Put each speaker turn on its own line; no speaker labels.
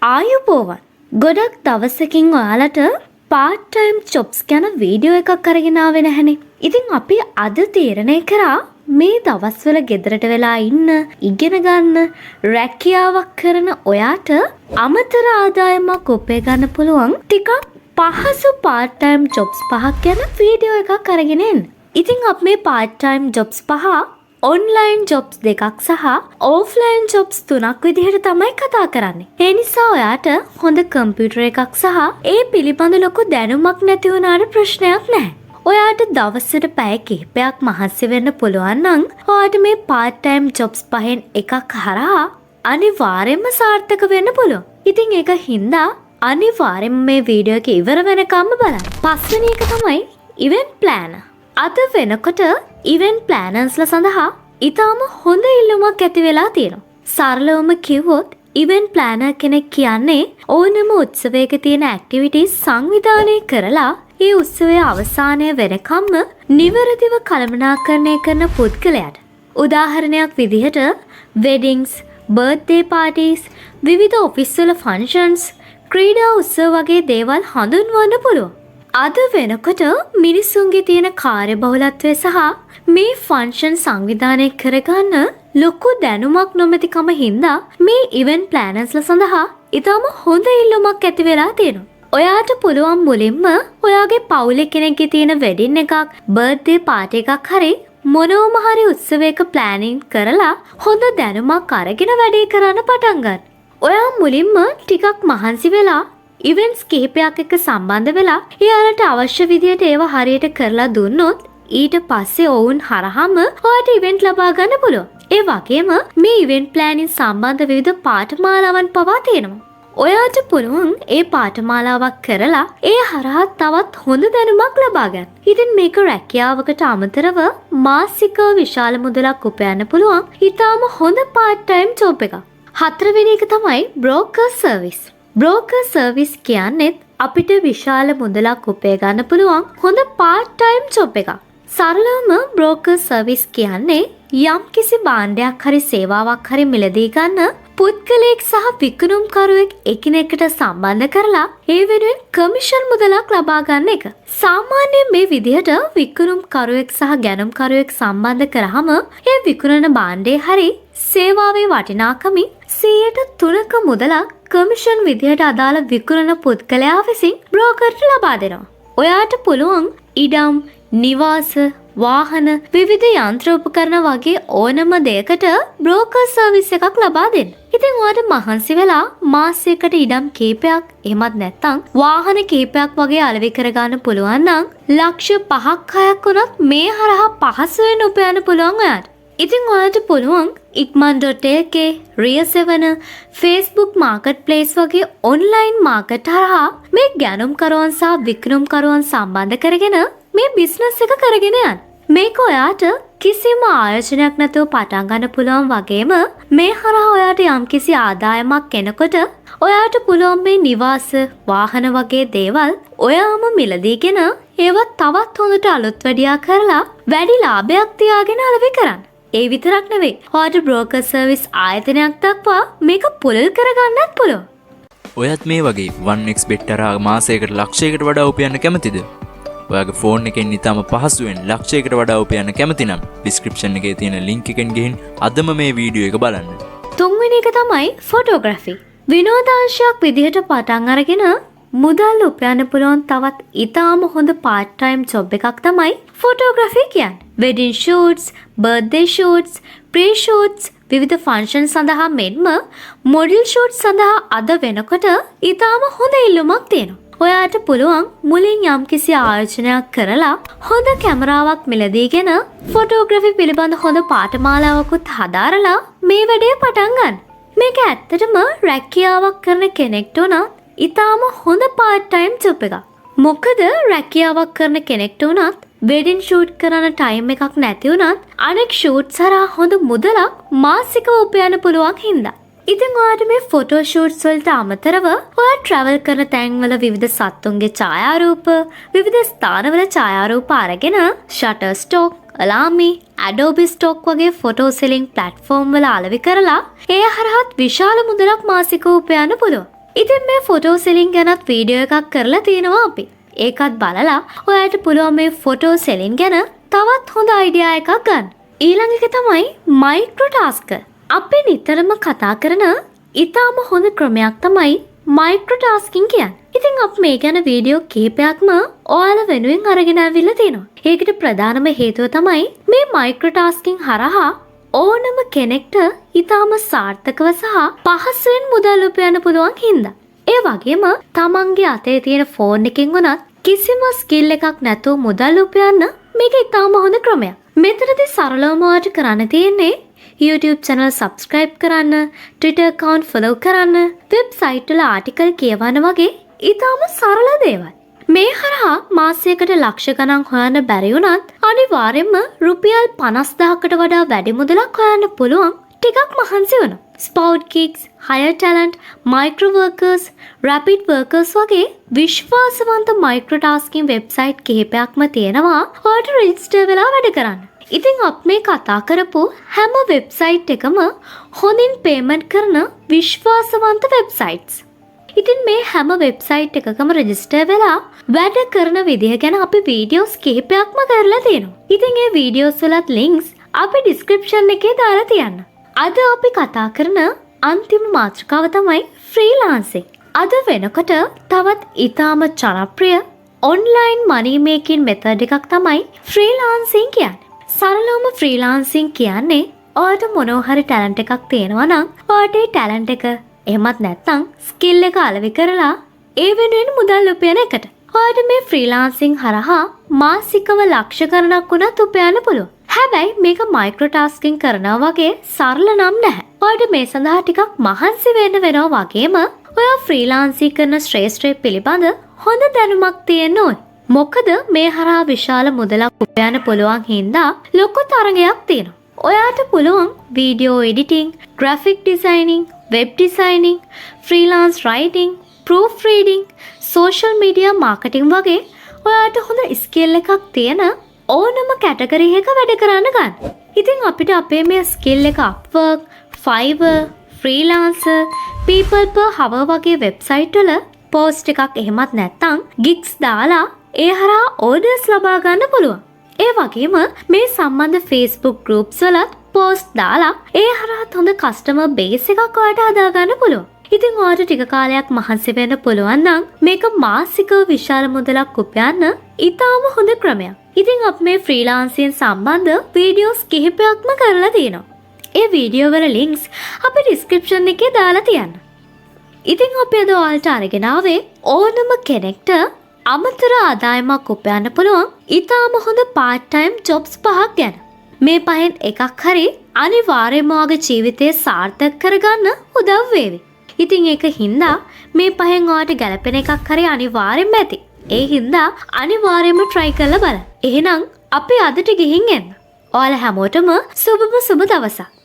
ආයුබෝවන්. ගොඩක් දවසකින් ඔයාලට part time jobs ගැන වීඩියෝ එකක් අරගෙන ආවේ නැහනේ. ඉතින් අපි අද තීරණය කරා මේ දවස්වල ගෙදරට වෙලා ඉන්න, ඉගෙන ගන්න, රැකියාවක් කරන ඔයාට අමතර ආදායමක් උපය ගන්න පුළුවන් ටිකක් පහසු part time jobs පහක් ගැන වීඩියෝ එකක් අරගෙන එන්න. ඉතින් අපි මේ part time jobs පහ online jobs දෙකක් සහ offline jobs තුනක් විදිහට තමයි කතා කරන්නේ. ඒ නිසා ඔයාට හොඳ කම්පියුටර් එකක් සහ ඒ පිළිබඳ ලොකු දැනුමක් නැති වුණාට ප්‍රශ්නයක් නැහැ. ඔයාට දවසට පැය කිහිපයක් මහන්සි වෙන්න පුළුවන් නම් ඔයාට මේ part time jobs පහෙන් එකක් හරහා අනිවාර්යයෙන්ම සාර්ථක වෙන්න පුළුවන්. ඉතින් ඒක හින්දා අනිවාර්යයෙන්ම මේ වීඩියෝ එක ඉවර වෙනකම්ම බලන්න. පස්වෙනි එක තමයි event planner. අද වෙනකොට event planners සඳහා ඊටාම හොඳ ඉල්ලුමක් ඇති වෙලා තියෙනවා. සරලවම කිව්වොත් event planner කෙනෙක් කියන්නේ ඕනම උත්සවයක තියෙන activities සංවිධානය කරලා ඒ උත්සවයේ අවසානය වෙනකම්ම නිවැරදිව කළමනාකරණය කරන පුද්ගලයාට. උදාහරණයක් විදිහට weddings, birthday parties, විවිධ ඔෆිස් වල functions, ක්‍රීඩා උත්සව වගේ දේවල් හඳුන්වන්න පුළුවන්. අද වෙනකොට මිනිසුන්ගේ තියෙන කාර්යබහුලත්වය සහ මේ ෆන්ක්ෂන් සංවිධානය කරගන්න ලොකු දැනුමක් නොමැතිකම හින්දා මේ ඉවෙන්ට් ප්ලෑනර්ස්ලා සඳහා ඊටම හොඳ ඉල්ලුමක් ඇති වෙලා තියෙනවා. ඔයාට පුළුවන් මුලින්ම ඔයාගේ පවුලේ කෙනෙක්ගේ තියෙන වෙඩින් එකක්, බර්ත්ඩේ පාටි එකක් හරි මොනෝම හරි උත්සවයක ප්ලෑනින් කරලා හොඳ දැනුමක් අරගෙන වැඩේ කරන්න පටන් ගන්න. ඔයා මුලින්ම ටිකක් මහන්සි වෙලා ඉවෙන්ට්ස් කිහිපයක් එක්ක සම්බන්ධ වෙලා එයාලට අවශ්‍ය විදියට ඒවා හරියට කරලා දුන්නොත් ඊට පස්සේ ඔවුන් හරහාම ඔයාට ඉවෙන්ට් ලබා ගන්න පුළුවන්. ඒ වගේම මේ ඉවෙන්ට් ප්ලෑනින් සම්බන්ධ විවිධ පාඨමාලාවන් පවා තියෙනවා. ඔයාට පුළුවන් ඒ පාඨමාලාවක් කරලා ඒ හරහා තවත් හොඳ දැනුමක් ලබා ගන්න. ඉතින් මේක රැකියාවකට අමතරව මාසිකව විශාල මුදලක් උපයන්න පුළුවන් ඊටාම හොඳ part time job එකක්. හතරවෙනි එක තමයි broker service. බ්‍රෝකර් සර්විස් කියන්නේත් අපිට විශාල මුදලක් උපය ගන්න පුළුවන් හොඳ part time job එකක්. සරලවම බ්‍රෝකර් සර්විස් කියන්නේ යම්කිසි භාණ්ඩයක් හරි සේවාවක් හරි මිලදී ගන්න පුද්ගලයෙක් සහ විකුණුම්කරුවෙක් එකිනෙකට සම්බන්ධ කරලා ඒ වෙනුවෙන් කමිෂන් මුදලක් ලබා ගන්න එක. සාමාන්‍යයෙන් මේ විදිහට විකුණුම්කරුවෙක් සහ ගැනුම්කරුවෙක් සම්බන්ධ කරාම ඒ විකුණන භාණ්ඩේ හරි සේවාවේ වටිනාකමින් 3% මුදලක් කමිෂන් විදිහට අදාළ විකුණන පුද්ගලයා විසින් බ්‍රෝකර්ට ලබා දෙනවා. ඔයාට පුළුවන් ඉඩම්, නිවාස, වාහන, විවිධ යන්ත්‍ර උපකරණ වගේ ඕනම දෙයකට බ්‍රෝකර් සර්විස් එකක් ලබා දෙන්න. ඉතින් ඔයාට මහන්සි වෙලා මාසයකට ඉඩම් කීපයක් එහෙමත් නැත්නම් වාහන කීපයක් වගේ අලෙවි කරගන්න පුළුවන් නම් ලක්ෂ 5-6ක් වුණත් මේ හරහා පහසුවෙන් උපයන්න පුළුවන් ඔයාට. ඉතින් ඔයාට පුළුවන් ikman.lk, Ria7, Facebook Marketplace වගේ online මාකට් හරහා මේ ගැනුම්කරුවන් සහ විකුණුම්කරුවන් සම්බන්ධ කරගෙන මේ බිස්නස් එක කරගෙන යන්න. මේක ඔයාට කිසිම ආයෝජනයක් නැතුව පටන් ගන්න පුළුවන් වගේම මේ හරහා ඔයාට යම්කිසි ආදායමක් එනකොට ඔයාට පුළුවන් මේ නිවාස, වාහන වගේ දේවල් ඔයාම මිලදීගෙන ඒවත් තවත් හොඳට අලුත් වැඩියා කරලා වැඩි ලාභයක් තියාගෙන අලෙවි කරන්න. ඒ විතරක් නෙවෙයි. ඔයාට බ්‍රෝකර් සර්විස් ආයතනයක් දක්වා මේක පුළුල් කරගන්නත් පුළුවන්.
ඔයත් මේ වගේ 1xbet තරහා මාසයකට ලක්ෂයකට වඩා උපයන්න කැමතිද? ඔයාගේ ෆෝන් එකෙන් නිතාම පහසුවෙන් ලක්ෂයකට වඩා උපයන්න කැමති නම් ඩිස්ක්‍රිප්ෂන් එකේ තියෙන ලින්ක් එකෙන් ගිහින් අදම මේ වීඩියෝ එක බලන්න.
තුන්වෙනි එක තමයි ෆොටෝග්‍රැෆි. විනෝදාංශයක් විදිහට පටන් අරගෙන මුදල් උපයන්න පුළුවන් තවත් ඊටාම හොඳ part time job එකක් තමයි ෆොටෝග්‍රැෆි කියන්නේ. wedding shoots, birthday shoots, pre-shoots, විවිධ ෆන්ක්ෂන් සඳහා මෙන්ම මොඩල් ෂූට් සඳහා අද වෙනකොට ඊටාම හොඳ ඉල්ලුමක් තියෙනවා. ඔයාට පුළුවන් මුලින් යම්කිසි ආයෝජනයක් කරලා හොඳ කැමරාවක් මිලදීගෙන ෆොටෝග්‍රැෆි පිළිබඳ හොඳ පාඨමාලාවකුත් හදාරලා මේ වැඩේ පටන් ගන්න. මේක ඇත්තටම රැකියාවක් කරන කෙනෙක්ට උනත් ඊටාම හොඳ part time job එකක්. මොකද රැකියාවක් කරන කෙනෙක්ට උනත් වෙඩින් ෂූට් කරන ටයිම් එකක් නැති වුණත් අනෙක් ෂූට්ස් හරහා හොඳ මුදලක් මාසිකව උපයන්න පුළුවන් හින්දා. ඉතින් ඔයාට මේ ෆොටෝ ෂූට්ස් වලට අමතරව ඔයා ට්‍රැවල් කරන තැන්වල විවිධ සත්තුන්ගේ ඡායාරූප, විවිධ ස්ථානවල ඡායාරූප අරගෙන ෂටර් ස්ටොක්, අලාමි, Adobe Stock වගේ ෆොටෝ සෙලින් ප්ලැට්ෆෝම් වල අලෙවි කරලා ඒ හරහාත් විශාල මුදලක් මාසිකව උපයන්න පුළුවන්. ඉතින් මේ ෆොටෝ සෙලින් ගැනත් වීඩියෝ එකක් කරලා තියෙනවා අපි. ඒකත් බලලා ඔයාලට පුළුවන් මේ ෆොටෝ සෙලින් ගැන තවත් හොඳ අයිඩියා එකක් ගන්න. ඊළඟ එක තමයි මයික්‍රෝ ටාස්ක්. අපි නිතරම කතා කරන ඊටාම හොඳ ක්‍රමයක් තමයි මයික්‍රෝ ටාස්කින් කියන්නේ. ඉතින් අපි මේ ගැන වීඩියෝ කීපයක්ම ඔයාලා වෙනුවෙන් අරගෙන ආවිල්ලා තියෙනවා. ඒකට ප්‍රධානම හේතුව තමයි මේ මයික්‍රෝ ටාස්කින් හරහා ඕනම කෙනෙක්ට ඊටාම සාර්ථකව සහ පහසුවෙන් මුදල් උපයන්න පුළුවන් හින්දා. ඒ වගේම තමන්ගේ අතේ තියෙන ෆෝන් එකෙන් වුණත් කිසිම ස්කිල් එකක් නැතුව මුදල් උපයන්න මේක ඊටාම හොඳ ක්‍රමයක්. මෙතනදී සරලවම ඔයාලට කරන්න තියෙන්නේ YouTube channel subscribe කරන්න, Twitter account follow කරන්න, website වල article කියවන්න වගේ ඊටාම සරල දේවල්. මේ හරහා මාසයකට ලක්ෂ ගණන් හොයන්න බැරි වුණත් අනිවාර්යයෙන්ම රුපියල් 50000කට වඩා වැඩි මුදලක් හොයන්න පුළුවන් ටිකක් මහන්සි වෙනවා. Spout Gigs, Hire Talent, Micro Workers, Rapid Workers වගේ විශ්වාසවන්ත මයික්‍රෝ ටාස්කින් වෙබ්සයිට් කිහිපයක්ම තියෙනවා ඔයාලට රෙජිස්ටර් වෙලා වැඩ කරන්න. ඉතින් අපි මේ කතා කරපු හැම වෙබ්සයිට් එකම හොඳින් පේමන්ට් කරන විශ්වාසවන්ත වෙබ්සයිට්ස්. ඉතින් මේ හැම වෙබ්සයිට් එකකම රෙජිස්ටර් වෙලා වැඩ කරන විදිහ ගැන අපි වීඩියෝස් කිහිපයක්ම කරලා තියෙනවා. ඉතින් ඒ වීඩියෝස් වලත් ලින්ක්ස් අපි ඩිස්ක්‍රිප්ෂන් එකේ දාලා තියන්න. අද අපි කතා කරන අන්තිම මාතෘකාව තමයි ෆ්‍රීලාන්සින්. අද වෙනකොට තවත් ඊටාම ජනප්‍රිය ඔන්ලයින් මනි මේකින් මෙතඩ් එකක් තමයි ෆ්‍රීලාන්සින් කියන්නේ. සරලවම ෆ්‍රීලාන්සින් කියන්නේ ඔයාලට මොනවා හරි ටැලන්ට් එකක් තියෙනවා නම් ඔයාලට ඒ ටැලන්ට් එක එහෙමත් නැත්නම් ස්කිල් එක අලෙවි කරලා ඒ වෙනුවෙන් මුදල් උපයන එකට. ඔයාලට මේ ෆ්‍රීලාන්සින් හරහා මාසිකව ලක්ෂ ගණනක් වුණත් උපයන්න පුළුවන්. හැබැයි මේක මයික්‍රෝ ටාස්කින් කරනවා වගේ සරල නම් නැහැ. ඔයාලට මේ සඳහා ටිකක් මහන්සි වෙන්න වෙනවා වගේම ඔයා ෆ්‍රීලාන්සින් කරන ශ්‍රේෂ්ඨය පිළිබඳ හොඳ දැනුමක් තියෙන්න ඕනේ. මොකද මේ හරහා විශාල මුදලක් උපයන්න පුළුවන් හින්දා ලොකු තරගයක් තියෙනවා. ඔයාට පුළුවන් video editing, graphic designing, web designing, freelance writing, proof reading, social media marketing වගේ ඔයාට හොඳ ස්කිල් එකක් තියෙන ඕනම කැටගරි එකක වැඩ කරන්න ගන්න. ඉතින් අපිට අපේ මේ ස්කිල් එක Upwork, Fiverr, Freelancer, People per Hour වගේ වෙබ්සයිට් වල පෝස්ට් එකක් එහෙමත් නැත්නම් gigs දාලා ඒ හරහා ඕඩර්ස් ලබා ගන්න පුළුවන්. ඒ වගේම මේ සම්බන්ධ Facebook groups වලත් පෝස්ට් දාලා ඒ හරහා හොඳ කස්ටමර් බේස් එකක් ඔයාලට හදා ගන්න පුළුවන්. ඉතින් ඔයාලට ටික කාලයක් මහන්සි වෙන්න පුළුවන් නම් මේක මාසිකව විශාල මුදලක් උපයන්න ඊටාම හොඳ ක්‍රමයක්. ඉතින් අපි මේ ෆ්‍රීලාන්සින් සම්බන්ධ වීඩියෝස් කිහිපයක්ම කරලා තියෙනවා. ඒ වීඩියෝ වල ලින්ක්ස් අපි ඩිස්ක්‍රිප්ෂන් එකේ දාලා තියන්න. ඉතින් අපි අද ඔයාලට අරගෙන ආවේ ඕනම කෙනෙක්ට අමතර ආදායමක් උපයන්න පුළුවන් ඊටාම හොඳ part time jobs 5ක් ගැන. මේ පහෙන් එකක් හරි අනිවාර්යයෙන්ම ඔයාගේ ජීවිතය සාර්ථක කරගන්න උදව් වේවි. ඉතින් ඒක හින්දා මේ පහෙන් ඔයාලට ගැලපෙන එකක් හරි අනිවාර්යෙන්ම ඇති. ඒ හින්දා අනිවාර්යයෙන්ම try කරලා බලන්න. එහෙනම් අපි අදට ගිහින් එන්න. ඔයාලා හැමෝටම සුබම සුබ දවසක්.